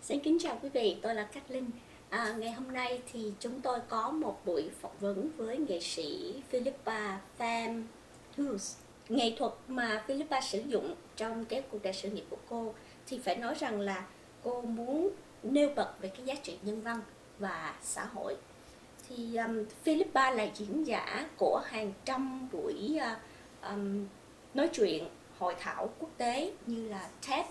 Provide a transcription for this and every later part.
Xin kính chào quý vị, tôi là Cát Linh. Ngày hôm nay thì chúng tôi có một buổi phỏng vấn với nghệ sĩ Philippa Phạm Hughes. Nghệ thuật mà Philippa sử dụng trong cái cuộc đời sự nghiệp của cô thì phải nói rằng là cô muốn nêu bật về cái giá trị nhân văn và xã hội. Thì Philippa là diễn giả của hàng trăm buổi nói chuyện, hội thảo quốc tế như là TED,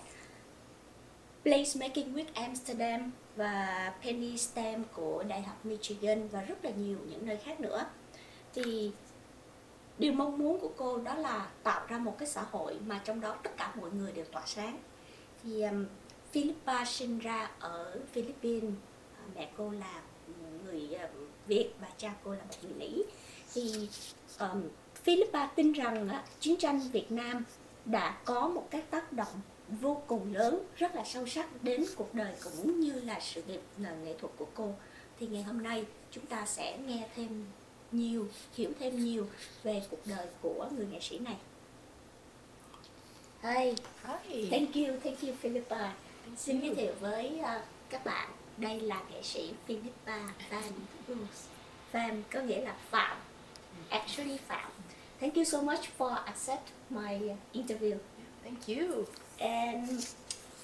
Placemaking with Amsterdam và Penny STEM của Đại học Michigan và rất là nhiều những nơi khác nữa. Thì điều mong muốn của cô đó là tạo ra một cái xã hội mà trong đó tất cả mọi người đều tỏa sáng. Thì Philippa sinh ra ở Philippines, mẹ cô là người Việt và cha cô là một người Mỹ. Thì Philippa tin rằng chiến tranh Việt Nam đã có một cái tác động vô cùng lớn, rất là sâu sắc đến cuộc đời cũng như là sự nghiệp nghệ thuật của cô. Thì ngày hôm nay chúng ta sẽ nghe thêm nhiều, hiểu thêm nhiều về cuộc đời của người nghệ sĩ này. Hi. Thank you Philippa. Xin giới thiệu với các bạn, đây là nghệ sĩ Philippa Phạm Hughes. Phạm có nghĩa là Phạm, actually Phạm. Thank you so much for accept my interview. Thank you. And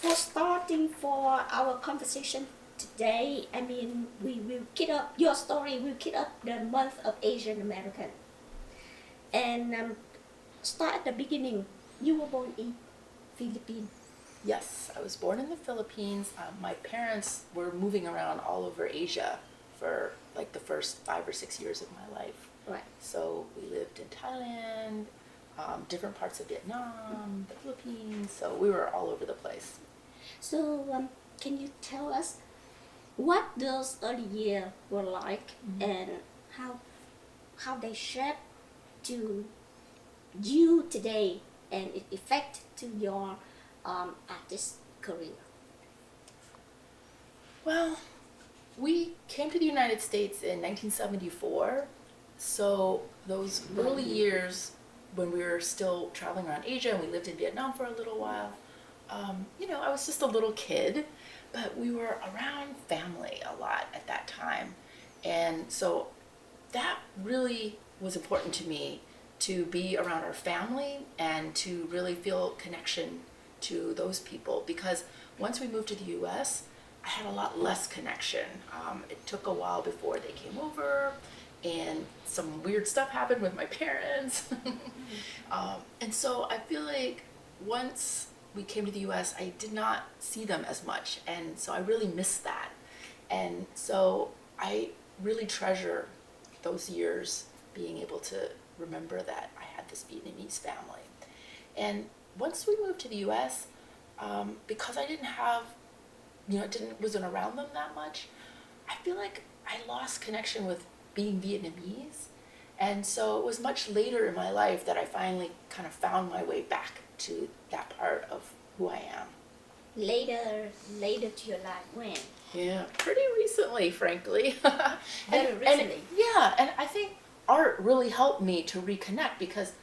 for starting for our conversation today, I mean, we will kick up your story. We'll kick up the month of Asian American, and start at the beginning. You were born in Philippines. Yes, I was born in the Philippines. My parents were moving around all over Asia for like the first 5 or 6 years of my life. Right. So we lived in Thailand, different parts of Vietnam, the Philippines. So we were all over the place. So can you tell us what those early years were like, and how they shaped to you today and it affect to your artist career? Well, we came to the United States in 1974. So those early years when we were still traveling around Asia and we lived in Vietnam for a little while, I was just a little kid, but we were around family a lot at that time. And so that really was important to me, to be around our family and to really feel connection to those people, because once we moved to the US, I had a lot less connection. It took a while before they came over, and some weird stuff happened with my parents. And so I feel like once we came to the US, I did not see them as much, and so I really missed that. And so I really treasure those years, being able to remember that I had this Vietnamese family. And once we moved to the US, because I didn't have, wasn't around them that much, I feel like I lost connection with being Vietnamese. And so it was much later in my life that I finally kind of found my way back to that part of who I am. Later to your life, when? Yeah, pretty recently, frankly. Very recently. And I think art really helped me to reconnect, because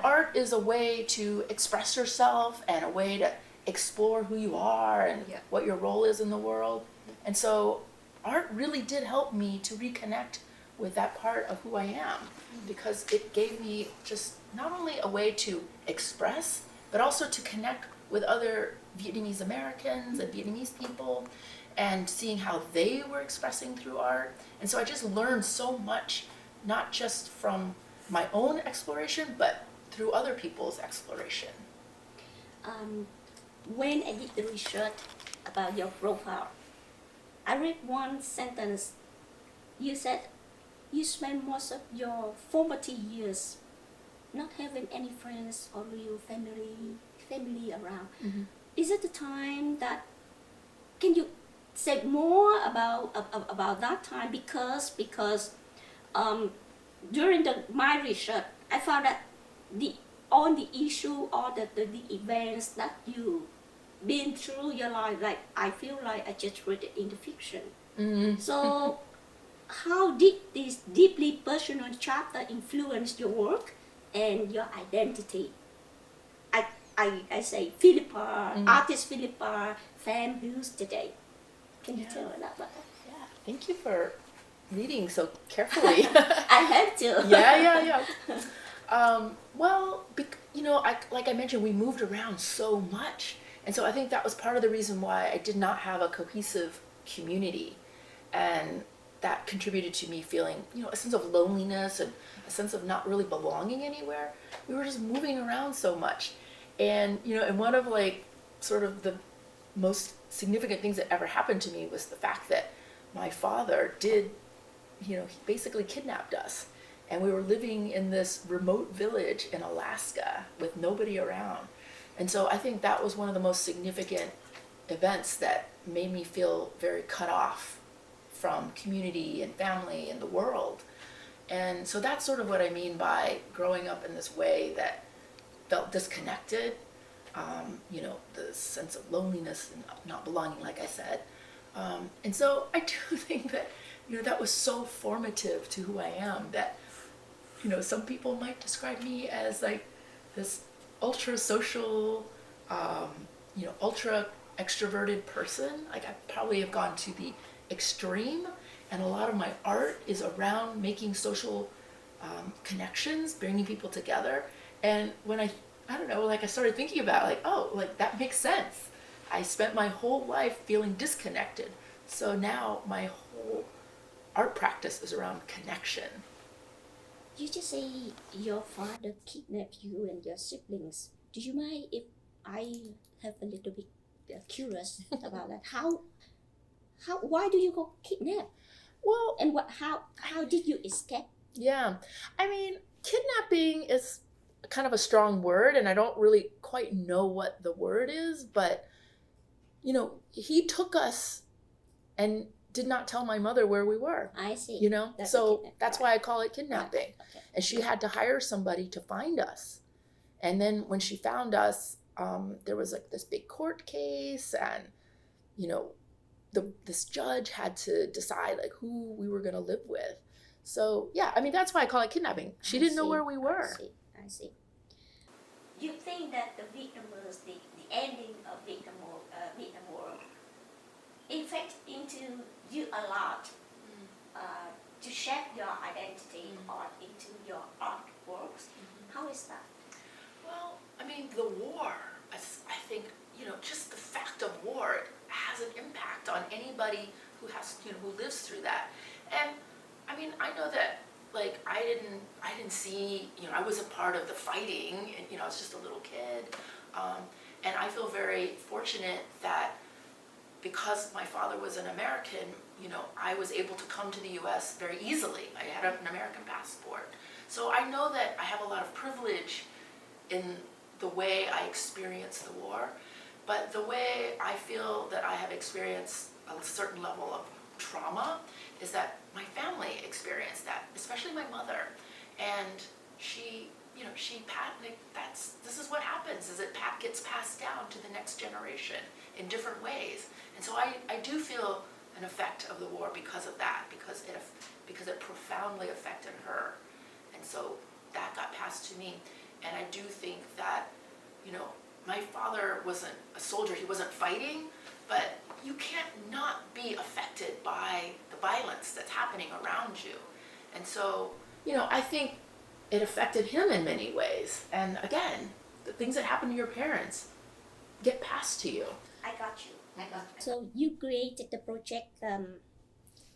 art is a way to express yourself and a way to explore who you are and what your role is in the world. And so art really did help me to reconnect with that part of who I am, because it gave me just not only a way to express, but also to connect with other Vietnamese Americans and Vietnamese people, and seeing how they were expressing through art. And so I just learned so much, not just from my own exploration, but through other people's exploration. When I did the research about your profile, I read one sentence. You said you spent most of your formative years not having any friends or real family around. Mm-hmm. Is it the time that, can you say more about that time? Because during my research, I found that all the issue or the events that you been through your life, like I feel like I just read it in the fiction. Mm-hmm. So how did this deeply personal chapter influence your work and your identity? I say Philippa, artist Philippa, fan Hughes today. Can you tell me about that? Yeah, thank you for reading so carefully. I had to. Yeah. Well, like I mentioned, we moved around so much. And so I think that was part of the reason why I did not have a cohesive community. And that contributed to me feeling, a sense of loneliness and a sense of not really belonging anywhere. We were just moving around so much. And, and one of sort of the most significant things that ever happened to me was the fact that my father did, he basically kidnapped us. And we were living in this remote village in Alaska with nobody around. And so I think that was one of the most significant events that made me feel very cut off from community and family and the world. And so that's sort of what I mean by growing up in this way that felt disconnected, the sense of loneliness and not belonging, like I said. And so I do think that, that was so formative to who I am that, some people might describe me as this ultra social, ultra extroverted person. I probably have gone to the extreme, and a lot of my art is around making social connections, bringing people together. And when I started thinking about that makes sense. I spent my whole life feeling disconnected. So now my whole art practice is around connection. You just say your father kidnapped you and your siblings. Do you mind if I have a little bit curious about that? Why do you go kidnap? Well, and how did you escape? Yeah, I mean, kidnapping is kind of a strong word, and I don't really quite know what the word is, but he took us and did not tell my mother where we were. I see. That's why I call it kidnapping. Right. Okay. And she had to hire somebody to find us. And then when she found us, there was this big court case, and this judge had to decide who we were going to live with. So yeah, I mean, that's why I call it kidnapping. She didn't know where we were. I see. You think that the Vietnamese, the ending of Vietnam War, affect into you a lot to shape your identity or into your artworks. How is that? Well, I mean, the war, I think, just the fact of war has an impact on anybody who lives through that. And I mean, I know that I didn't see, I wasn't part of the fighting, and I was just a little kid. And I feel very fortunate that because my father was an American, I was able to come to the US very easily. I had an American passport. So I know that I have a lot of privilege in the way I experienced the war, but the way I feel that I have experienced a certain level of trauma is that my family experienced that, especially my mother. And she this is what happens, is it gets passed down to the next generation in different ways. And so I do feel an effect of the war because of that, because it profoundly affected her. And so that got passed to me. And I do think that, my father wasn't a soldier, he wasn't fighting, but you can't not be affected by the violence that's happening around you. And so, I think it affected him in many ways. And again, the things that happen to your parents get passed to you. I got you. So you created the project,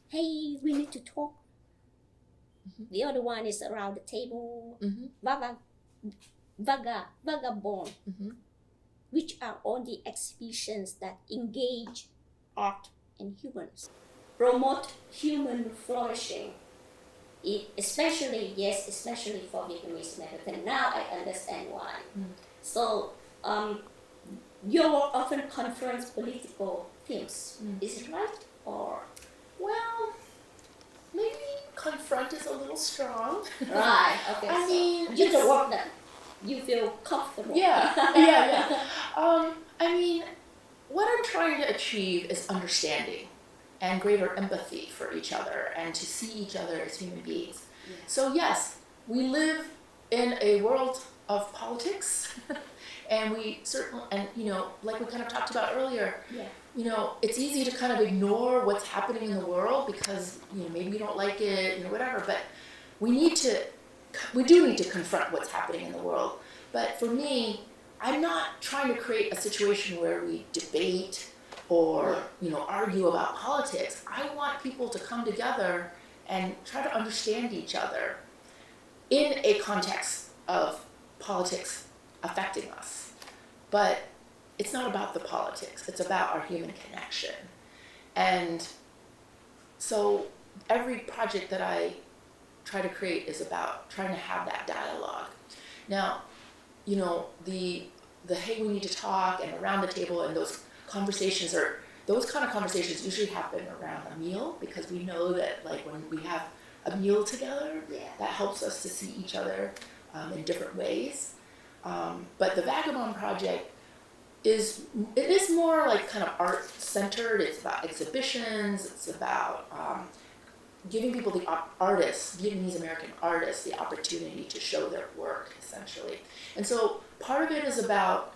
Hey, we need to talk. The other one is around the table, Vagabond, which are all the exhibitions that engage art and humans, promote human flourishing. Especially for Vietnamese method. And now I understand why. So your work often confronts political themes. Is it right? Or well, maybe confront is a little strong. Right. Okay. I mean, you the work that you feel comfortable. Yeah. I mean, what I'm trying to achieve is understanding and greater empathy for each other and to see each other as human beings. Yes. So yes, we live in a world of politics And we certainly, and you know, like we kind of talked about earlier, Yeah. you know, it's easy to kind of ignore what's happening in the world because, you know, maybe you don't like it, you know, whatever, but we do need to confront what's happening in the world. But for me, I'm not trying to create a situation where we debate or, you know, argue about politics. I want people to come together and try to understand each other in a context of politics affecting us. But it's not about the politics, it's about our human connection. And so every project that I try to create is about trying to have that dialogue. Now, you know, the hey, we need to talk, and around the table, and those kind of conversations usually happen around a meal, because we know that like when we have a meal together, that helps us to see each other in different ways. But the Vagabond project is more like kind of art centered. It's about exhibitions. It's about giving people, the artists, Vietnamese American artists, the opportunity to show their work, essentially. And so part of it is about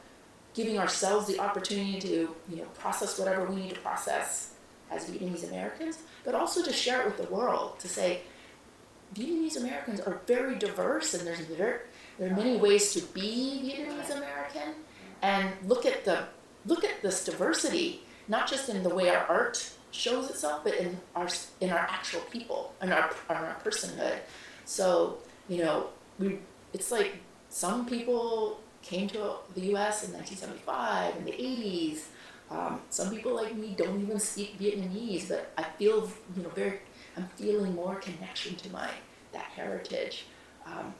giving ourselves the opportunity to, you know, process whatever we need to process as Vietnamese Americans, but also to share it with the world, to say Vietnamese Americans are very diverse, and there are many ways to be Vietnamese American, and look at this diversity, not just in the way our art shows itself, but in our actual people, in our personhood. So, you know, it's like some people came to the U.S. in 1975, in the 80s. Some people like me don't even speak Vietnamese, but I feel, you know, I'm feeling more connection to that heritage.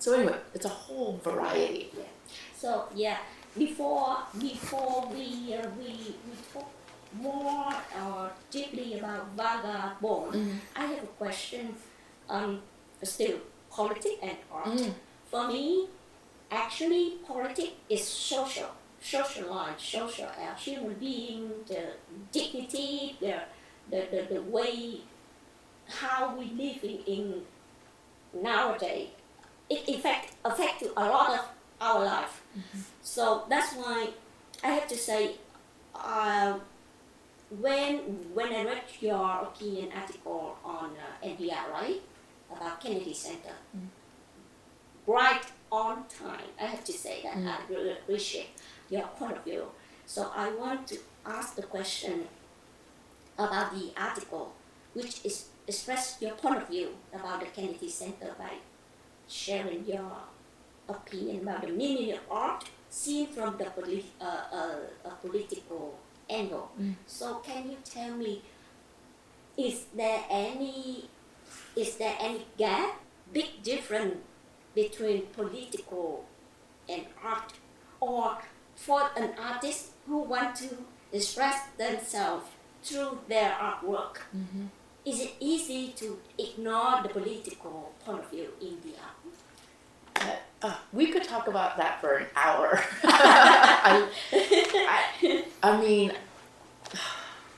So anyway, it's a whole variety. Yeah. So yeah, before we talk more deeply about Vagabond, I have a question. Still, politics and art. For me, actually, politics is social life, social human being, the dignity, the way how we live in nowadays. It affect a lot of our life. So that's why I have to say, when I read your opinion article on NPR, right, about Kennedy Center, right on time, I have to say that I really appreciate your point of view. So I want to ask the question about the article, which is express your point of view about the Kennedy Center by sharing your opinion about the meaning of art seen from the political angle. So can you tell me, is there any gap, big difference between political and art, or for an artist who want to express themselves through their artwork? Is it easy to ignore the political point of view in the art? We could talk about that for an hour. I mean,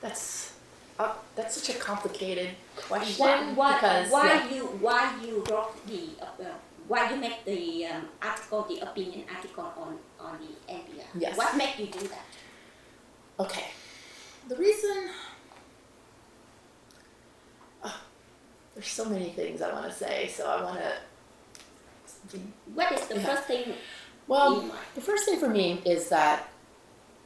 that's such a complicated question. Why you make the article, the opinion article on the NPR? Yes. What made you do that? Okay, the reason. There's so many things I want to say, so I want to. What is the first thing? Well, the first thing for me is that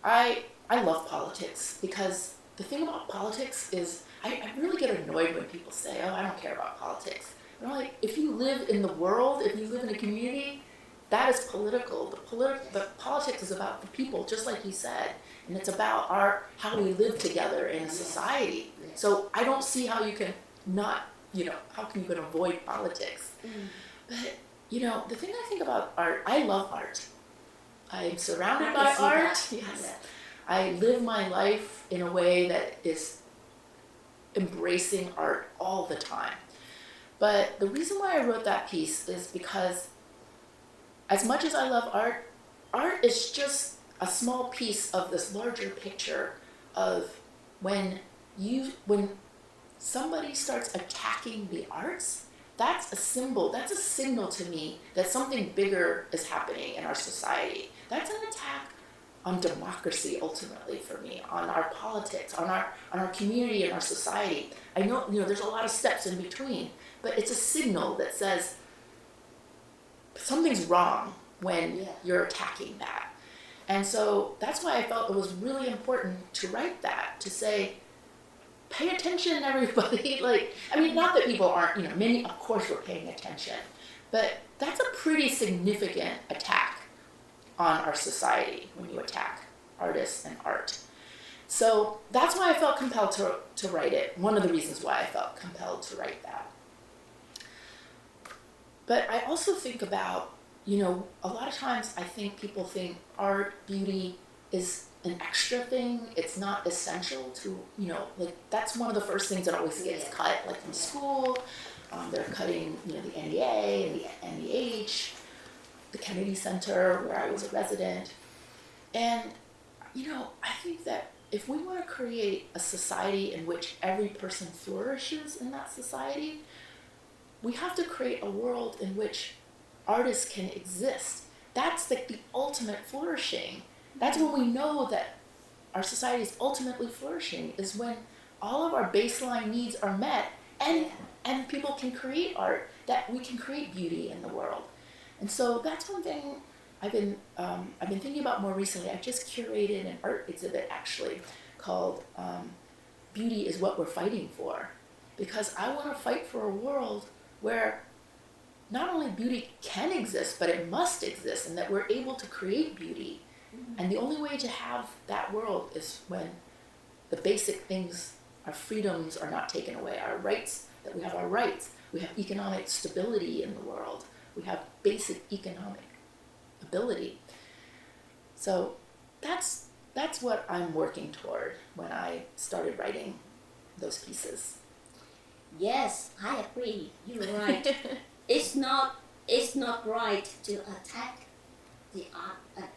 I love politics, because the thing about politics is I really get annoyed when people say, "Oh, I don't care about politics." And I'm like, if you live in the world, if you live in a community, that is political. The politics is about the people, just like you said, and it's about how we live together in a society. So I don't see how you can not, how can you avoid politics? But the thing I think about art, I love art. I'm surrounded by art. Yes. I live my life in a way that is embracing art all the time. But the reason why I wrote that piece is because as much as I love art, art is just a small piece of this larger picture of when somebody starts attacking the arts, that's a signal to me that something bigger is happening in our society. That's an attack on democracy ultimately for me, on our politics, on our community and our society. I know, there's a lot of steps in between, but it's a signal that says something's wrong when you're attacking that. And so that's why I felt it was really important to write that, to say, pay attention, everybody. Not that people aren't, many, of course, we're paying attention, but that's a pretty significant attack on our society when you attack artists and art. So that's why I felt compelled to write it. One of the reasons why I felt compelled to write that. But I also think about, a lot of times I think people think art, beauty is an extra thing. It's not essential to, that's one of the first things that always gets cut, like in school. They're cutting, the NEA and the NEH, the Kennedy Center, where I was a resident. And, I think that if we want to create a society in which every person flourishes in that society, we have to create a world in which artists can exist. That's like the ultimate flourishing. That's when we know that our society is ultimately flourishing, is when all of our baseline needs are met and people can create art, that we can create beauty in the world. And so that's one thing I've been thinking about more recently. I just curated an art exhibit actually called Beauty is What We're Fighting For, because I want to fight for a world where not only beauty can exist, but it must exist, and that we're able to create beauty. And the only way to have that world is when the basic things, our freedoms are not taken away, our rights, that we have our rights, we have economic stability in the world, we have basic economic ability. So that's what I'm working toward when I started writing those pieces. Yes, I agree. You're right. It's not right to attack the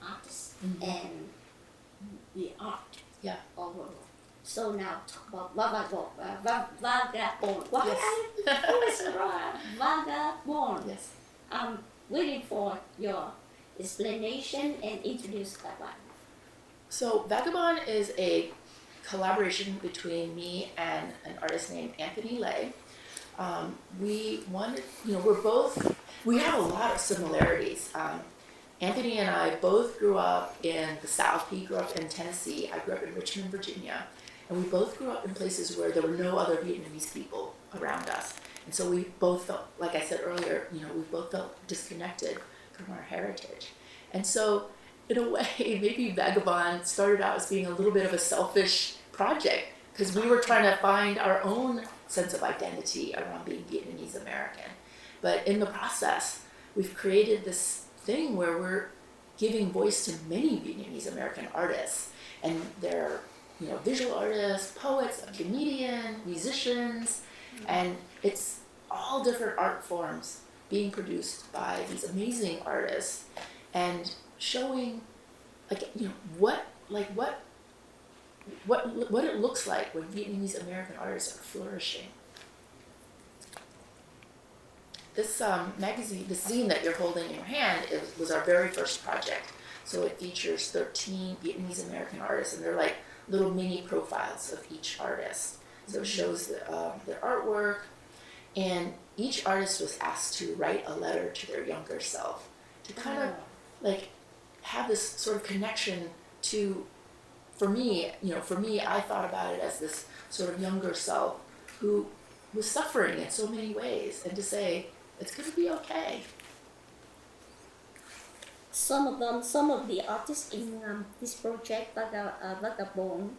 artist and the art overall. So now talk about vagabond. What? Yes. Who is right? Vagabond. Yes. I'm waiting for your explanation and introduce that one. So Vagabond is a collaboration between me and an artist named Anthony Lay. We wanted, we have a lot of similarities. Anthony and I both grew up in the South. He grew up in Tennessee. I grew up in Richmond, Virginia. And we both grew up in places where there were no other Vietnamese people around us. And so we both felt, like I said earlier, we both felt disconnected from our heritage. And so, in a way, maybe Vagabond started out as being a little bit of a selfish project, because we were trying to find our own sense of identity around being Vietnamese American. But in the process, we've created this thing where we're giving voice to many Vietnamese American artists. And they're, visual artists, poets, a comedian, musicians, and it's all different art forms being produced by these amazing artists and showing what it looks like when Vietnamese American artists are flourishing. This magazine, this zine that you're holding in your hand, was our very first project. So it features 13 Vietnamese American artists, and they're like little mini profiles of each artist. So it shows their artwork, and each artist was asked to write a letter to their younger self, to kind of have this sort of connection to, for me, I thought about it as this sort of younger self who was suffering in so many ways, and to say, it's going to be okay. Some of the artists in this project, Vagabond,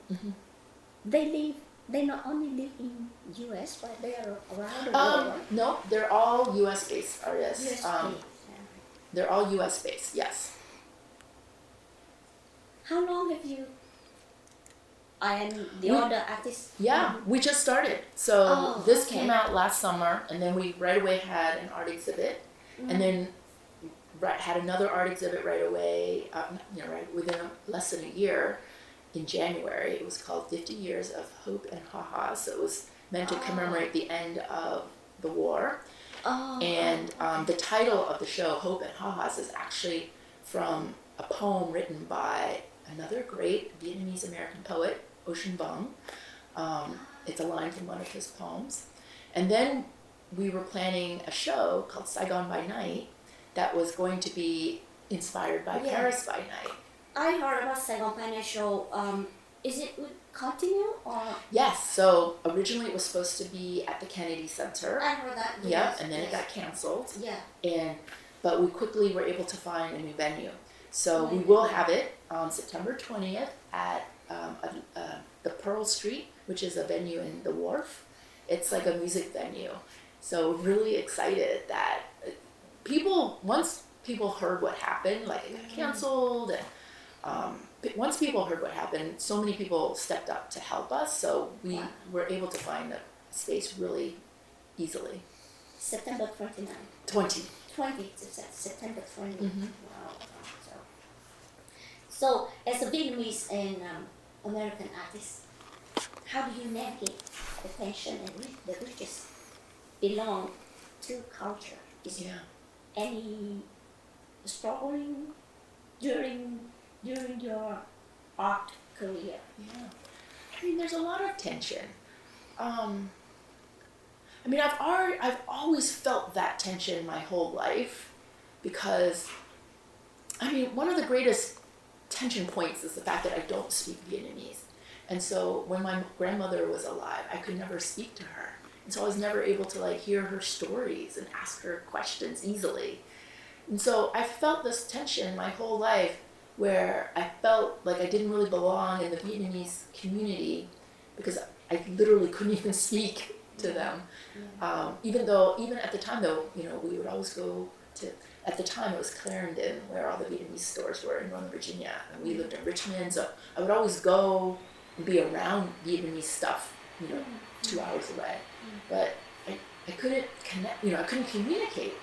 they not only live in US, but they are around the world. No, they're all US based artists. They're all US based, yes. How long have you and the other artists? Yeah, we just started. So this came out last summer, and then we right away had an art exhibit, and then had another art exhibit right away, right within less than a year in January. It was called 50 Years of Hope and Ha-Ha. So it was meant to commemorate the end of the war. The title of the show, Hope and Ha-Has, is actually from a poem written by another great Vietnamese American poet, Ocean Vuong. It's a line from one of his poems. And then we were planning a show called Saigon by Night that was going to be inspired by Paris by Night. I heard about Saigon by Night show. Is it with continue or? Yes, so originally it was supposed to be at the Kennedy Center. I heard that. Yeah, and then it got canceled. Yeah. But we quickly were able to find a new venue. So we will have it on September 20th at the Pearl Street, which is a venue in the Wharf. It's like a music venue. So really excited that once people heard what happened, like it got canceled, and once people heard what happened, so many people stepped up to help us. So we were able to find the space really easily. September 29th. 20. September 20th. Mm-hmm. Wow. So as a Vietnamese and American artist, how do you navigate the tension and the riches belong to culture? Is any struggling during your art career? Yeah, I mean, there's a lot of tension. I mean, I've always felt that tension my whole life, because, I mean, one of the greatest tension points is the fact that I don't speak Vietnamese. And so when my grandmother was alive, I could never speak to her. And so I was never able to like hear her stories and ask her questions easily. And so I felt this tension my whole life, where I felt like I didn't really belong in the Vietnamese community because I literally couldn't even speak to them. Even at the time though, you know, we would always go to, at the time it was Clarendon where all the Vietnamese stores were in Northern Virginia, and we lived in Richmond, so I would always go and be around Vietnamese stuff, you know, 2 hours away. But I couldn't connect, you know, I couldn't communicate.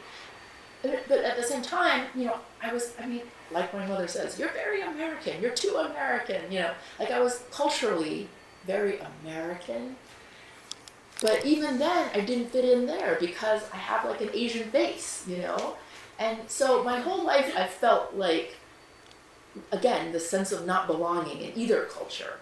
But at the same time, you know, I mean, like my mother says, you're very American, you're too American, you know, like I was culturally very American. But even then, I didn't fit in there because I have like an Asian face, you know? And so my whole life I felt like, again, the sense of not belonging in either culture.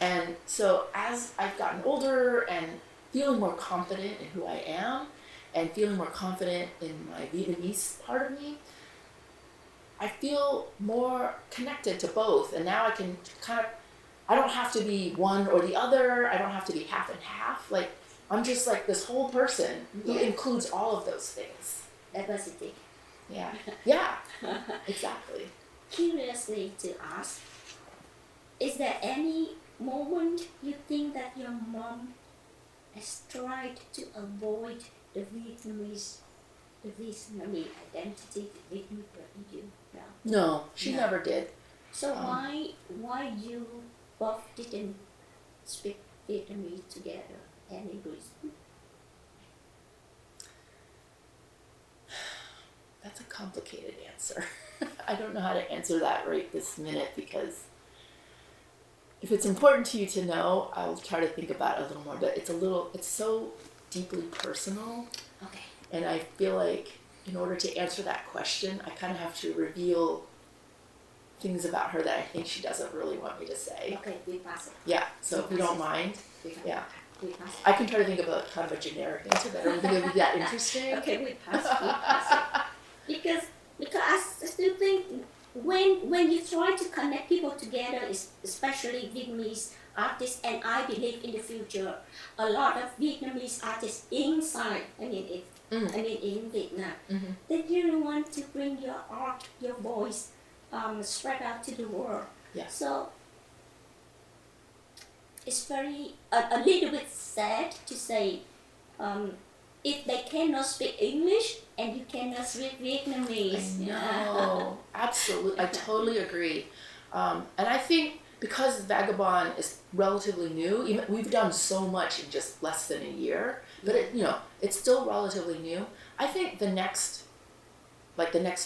And so as I've gotten older and feeling more confident in who I am and feeling more confident in my Vietnamese part of me, I feel more connected to both. And now I can I don't have to be one or the other. I don't have to be half and half. Like, I'm just like this whole person who includes all of those things. Diversity. Yeah. Yeah. Exactly. Curiously to ask, is there any moment you think that your mom has tried to avoid the Vietnamese identity, the Vietnamese you? No, she never did. So why you both didn't speak Vietnamese together? Any reason? That's a complicated answer. I don't know how to answer that right this minute, because if it's important to you to know, I'll try to think about it a little more, but it's so deeply personal. Okay. And I feel like in order to answer that question, I kind of have to reveal things about her that I think she doesn't really want me to say. Okay, we pass it. Yeah, so if you don't mind. Yeah. I can try to think of a kind of a generic answer that I don't think it would be that interesting. Okay, we pass it. Because I still think when you try to connect people together, especially Vietnamese artists, and I believe in the future, a lot of Vietnamese artists inside, in Vietnam, they really want to bring your art, your voice, spread out to the world. Yeah. So it's very a little bit sad to say, if they cannot speak English and you cannot speak Vietnamese. No, absolutely, I totally agree. And I think because Vagabond is relatively new, even we've done so much in just less than a year, but it's still relatively new. I think the next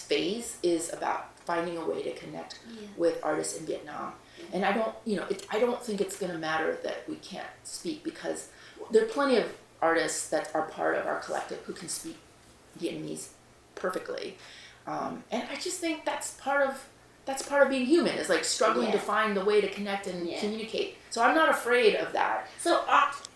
phase is about finding a way to connect with artists in Vietnam. And I don't think it's going to matter that we can't speak, because there are plenty of artists that are part of our collective who can speak Vietnamese perfectly. And I just think that's part of that's part of being human, is like struggling to find the way to connect and communicate. So I'm not afraid of that. So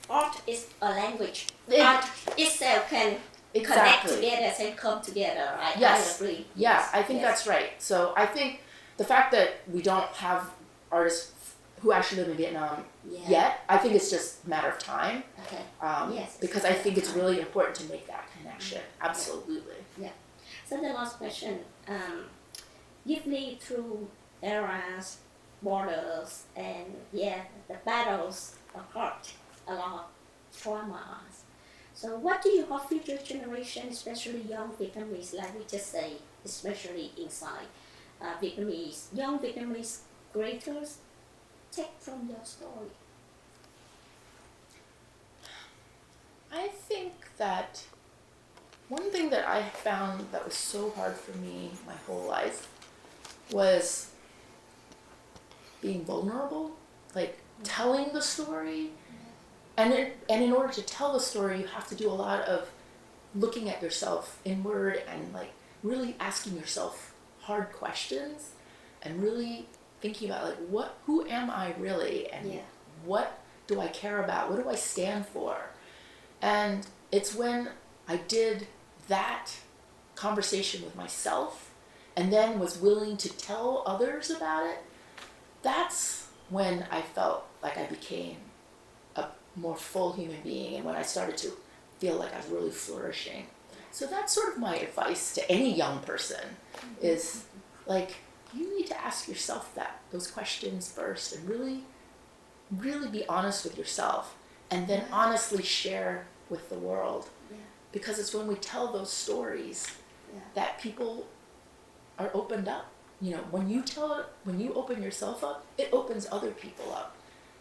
art is a language. Art itself can connect together and come together, right? Yes. I agree. Yeah, I think that's right. So I think the fact that we don't have artists who actually live in Vietnam yet, I think it's just a matter of time. Okay. Because I think it's really important to make that connection. Absolutely. Yeah. So the last question, give me through eras, borders, and the battles of art along traumas. So what do you hope future generation, especially young Vietnamese, like we just say, especially inside young Vietnamese creators, take from your story? I think that one thing that I found that was so hard for me my whole life was being vulnerable, like telling the story. And in order to tell the story, you have to do a lot of looking at yourself inward and like really asking yourself hard questions and really thinking about like who am I really, and what do I care about? What do I stand for? And it's when I did that conversation with myself and then was willing to tell others about it, that's when I felt like I became a more full human being, and when I started to feel like I was really flourishing. So that's sort of my advice to any young person, is like, you need to ask yourself those questions first and really, really be honest with yourself, and then honestly share with the world. Because it's when we tell those stories that people are opened up. You know, when you open yourself up, it opens other people up,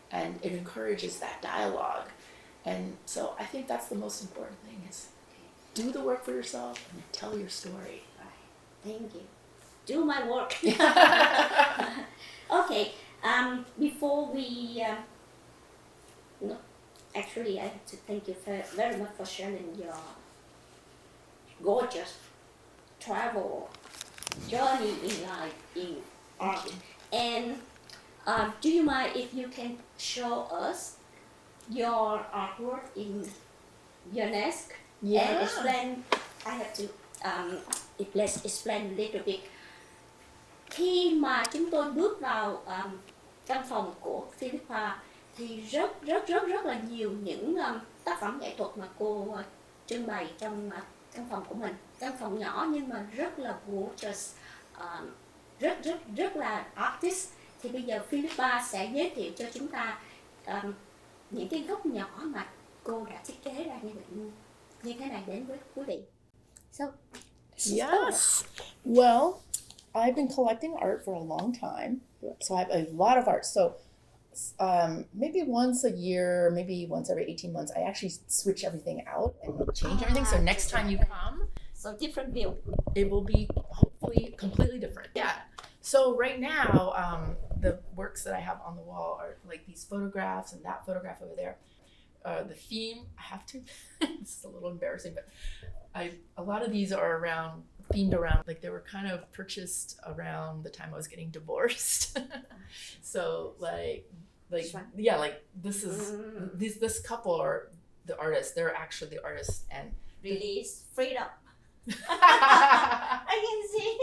and it encourages that dialogue. And so I think that's the most important thing, is do the work for yourself and tell your story. Thank you. Do my work. Okay. Before we, no, actually, I have to thank you very much for sharing your gorgeous travel journey in life, in art. And do you mind if you can show us your artwork in UNESCO? And explain. I have to explain a little bit. Khi mà chúng tôi bước vào căn phòng của Philippa thì rất là nhiều những tác phẩm nghệ thuật mà cô trưng bày trong căn phòng của mình. Căn phòng nhỏ nhưng mà rất là gorgeous, rất là artist. Thì bây giờ Philippa sẽ giới thiệu cho chúng ta những cái góc nhỏ mà cô đã thiết kế ra như thế này đến với quý vị. So, yes. Well, I've been collecting art for a long time, so I have a lot of art. So maybe once a year, maybe once every 18 months, I actually switch everything out and change everything. So next time you come, so different view. It will be hopefully completely different. Yeah. So right now, the works that I have on the wall are like these photographs and that photograph over there. The theme, I have to, it's a little embarrassing, but a lot of these are themed around, like they were kind of purchased around the time I was getting divorced. So like this is, this couple are the artists, they're actually the artists, and release freedom. I can see.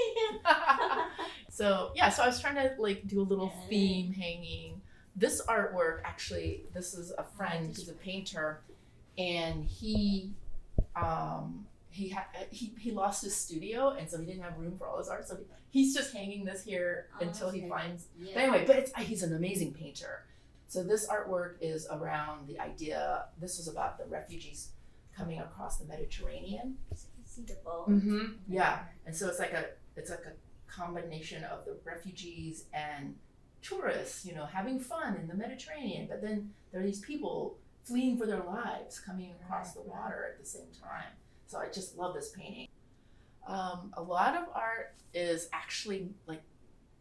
So I was trying to like do a little theme hanging. This artwork, actually, this is a friend who's a painter, and he lost his studio, and so he didn't have room for all his art. So he's just hanging this here until he finds. Yeah. But anyway, he's an amazing painter. So this artwork is around the idea. This was about the refugees coming across the Mediterranean. So you can see the boat. Mm-hmm. Yeah, and so it's like a combination of the refugees and tourists, you know, having fun in the Mediterranean, but then there are these people fleeing for their lives coming across the water at the same time. So I just love this painting. A lot of art is actually like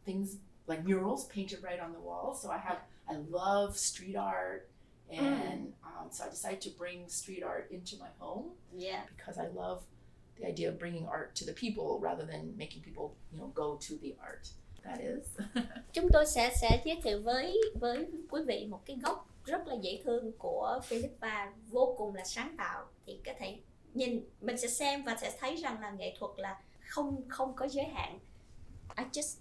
things like murals painted right on the wall. So I love street art, and so I decided to bring street art into my home. Yeah. Because I love the idea of bringing art to the people rather than making people, you know, go to the art. that is. Chúng tôi sẽ giới thiệu với quý vị một cái góc rất là dễ thương của Philippa, vô cùng là sáng tạo. Thì có thể nhìn, mình sẽ xem và sẽ thấy rằng là nghệ thuật là không có giới hạn. I just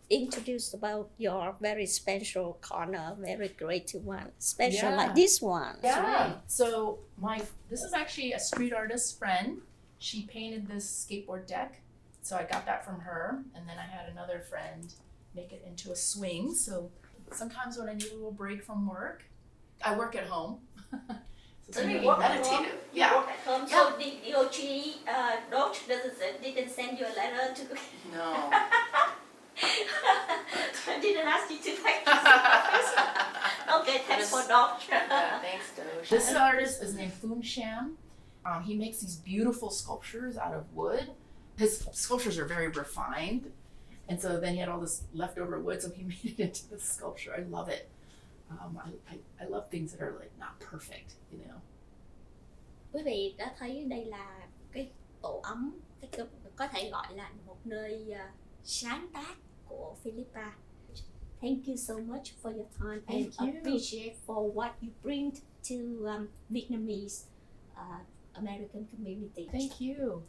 introduced about your very special corner, very great one, special like this one. Yeah. So this is actually a street artist friend. She painted this skateboard deck, so I got that from her, and then I had another friend make it into a swing. So sometimes when I need a little break from work, I work at home. So you it's work meditative. at home? Yeah. You work at home. Yeah. So did your daughter didn't send you a letter to? No. I didn't ask you to thank you. Okay, thanks for daughter. Yeah, thanks, Doge. This artist is named Sham. He makes these beautiful sculptures out of wood. His sculptures are very refined, and so then he had all this leftover wood, so he made it into this sculpture. I love it. I love things that are like not perfect, you know. Quý vị đã thấy đây là cái tổ ấm, có thể gọi là một nơi sáng tác của Philippa. Thank you so much for your time. Thank and you. Appreciate for what you bring to Vietnamese American community. Thank you.